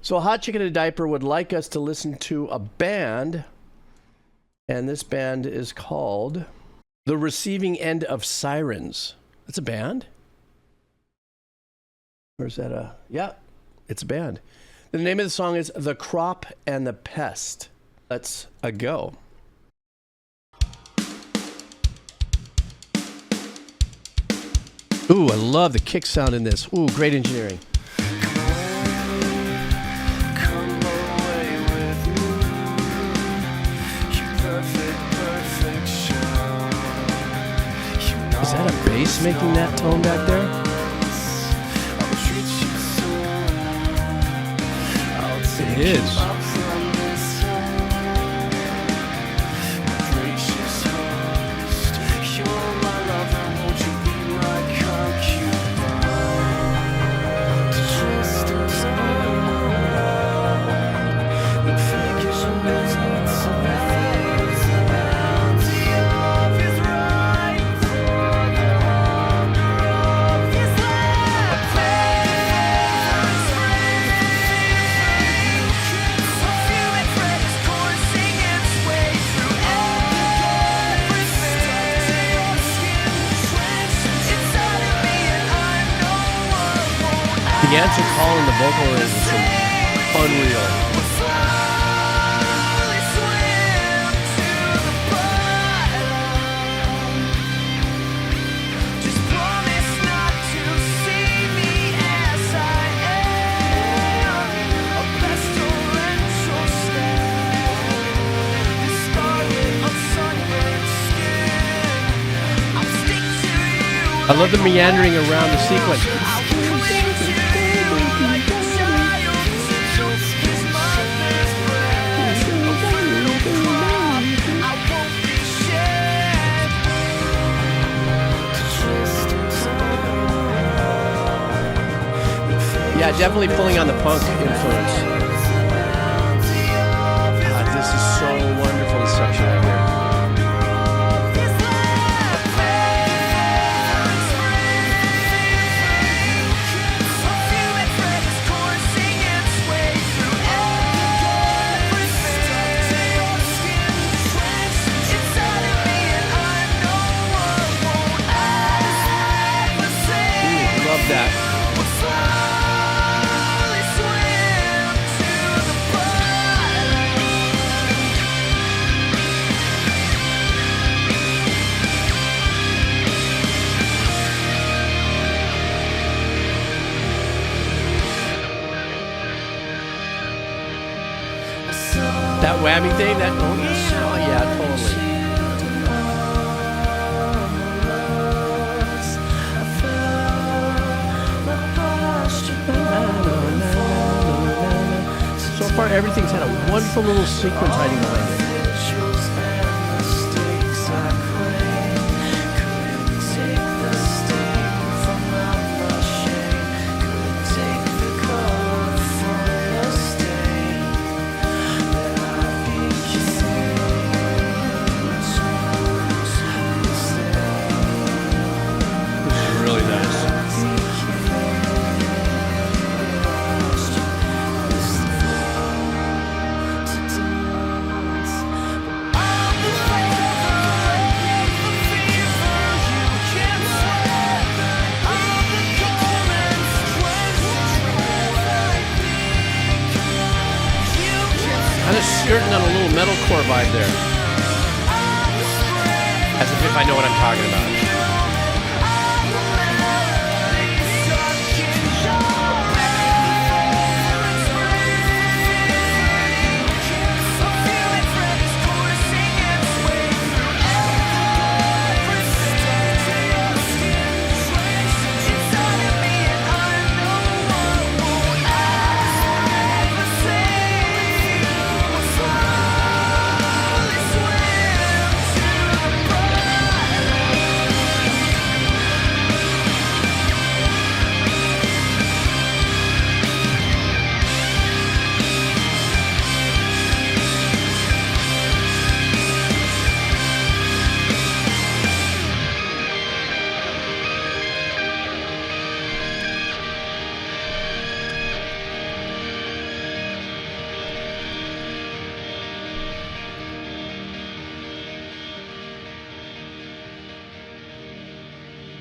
So Hot Chicken in a Diaper would like us to listen to a band, and this band is called The Receiving End of Sirens. That's a band? Or is that a... Yeah, it's a band. The name of the song is The Crop and the Pest. Let's go. Ooh, I love the kick sound in this. Ooh, great engineering. Is that a bass making that tone back there? It is. The answer call in the vocal is unreal. I love the meandering around the sequence. Yeah, definitely pulling on the punk influence. God, this is so wonderful, this section right here. Ooh, love that. That whammy thing, that, oh yeah, totally. So far, everything's had a wonderful little sequence hiding behind it. Skirting on a little metalcore vibe there. As if I know what I'm talking about.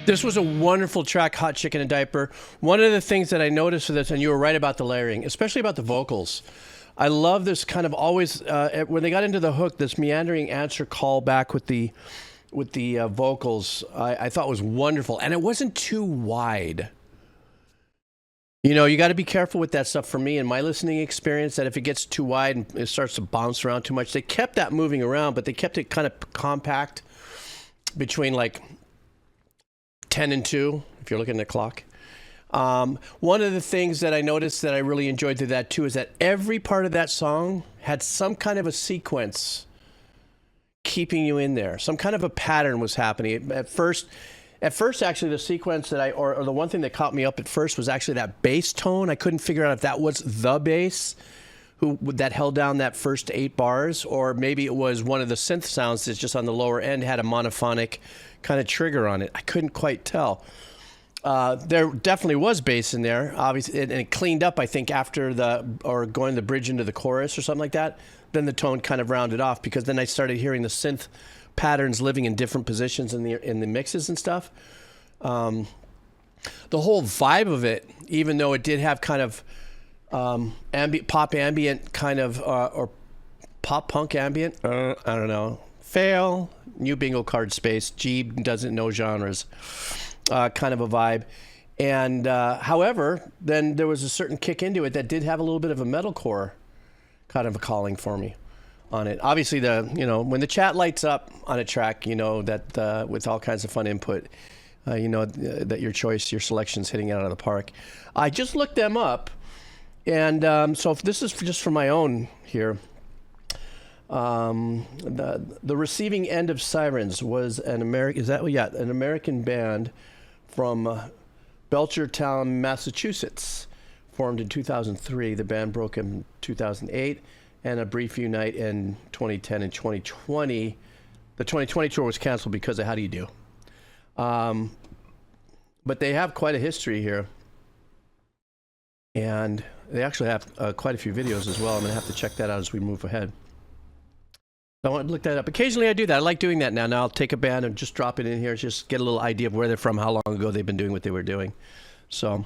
This was a wonderful track, Hot Chick in a Diaper. One of the things that I noticed for this, and you were right about the layering, especially about the vocals. I love this kind of always, when they got into the hook, this meandering answer call back with the vocals, I thought was wonderful. And it wasn't too wide. You know, you got to be careful with that stuff for me in my listening experience, that if it gets too wide and it starts to bounce around too much, they kept that moving around, but they kept it kind of compact between like 10 and 2, if you're looking at the clock. One of the things that I noticed that I really enjoyed through that too is that every part of that song had some kind of a sequence keeping you in there. Some kind of a pattern was happening. At first, actually, the sequence that or the one thing that caught me up at first was actually that bass tone. I couldn't figure out if that was the bass that held down that first 8 bars, or maybe it was one of the synth sounds that's just on the lower end had a monophonic kind of trigger on it. I couldn't quite tell. There definitely was bass in there, obviously, and it cleaned up, I think, after going the bridge into the chorus or something like that. Then the tone kind of rounded off, because then I started hearing the synth patterns living in different positions in the mixes and stuff. The whole vibe of it, even though it did have kind of pop ambient kind of or pop punk ambient, I don't know. Fail, new bingo card space. G doesn't know genres. Kind of a vibe. And however, then there was a certain kick into it that did have a little bit of a metalcore kind of a calling for me on it. Obviously, when the chat lights up on a track, you know that with all kinds of fun input, you know that your selection's hitting it out of the park. I just looked them up, and so if this is just for my own here. The Receiving End of Sirens was an American band from Belchertown, Massachusetts, formed in 2003. The band broke in 2008, and a brief unite in 2010 and 2020. The 2020 tour was canceled because of How Do You Do? But they have quite a history here, and they actually have quite a few videos as well. I'm going to have to check that out as we move ahead. I want to look that up. Occasionally I do that. I like doing that now. Now I'll take a band and just drop it in here, just get a little idea of where they're from, how long ago they've been doing what they were doing. So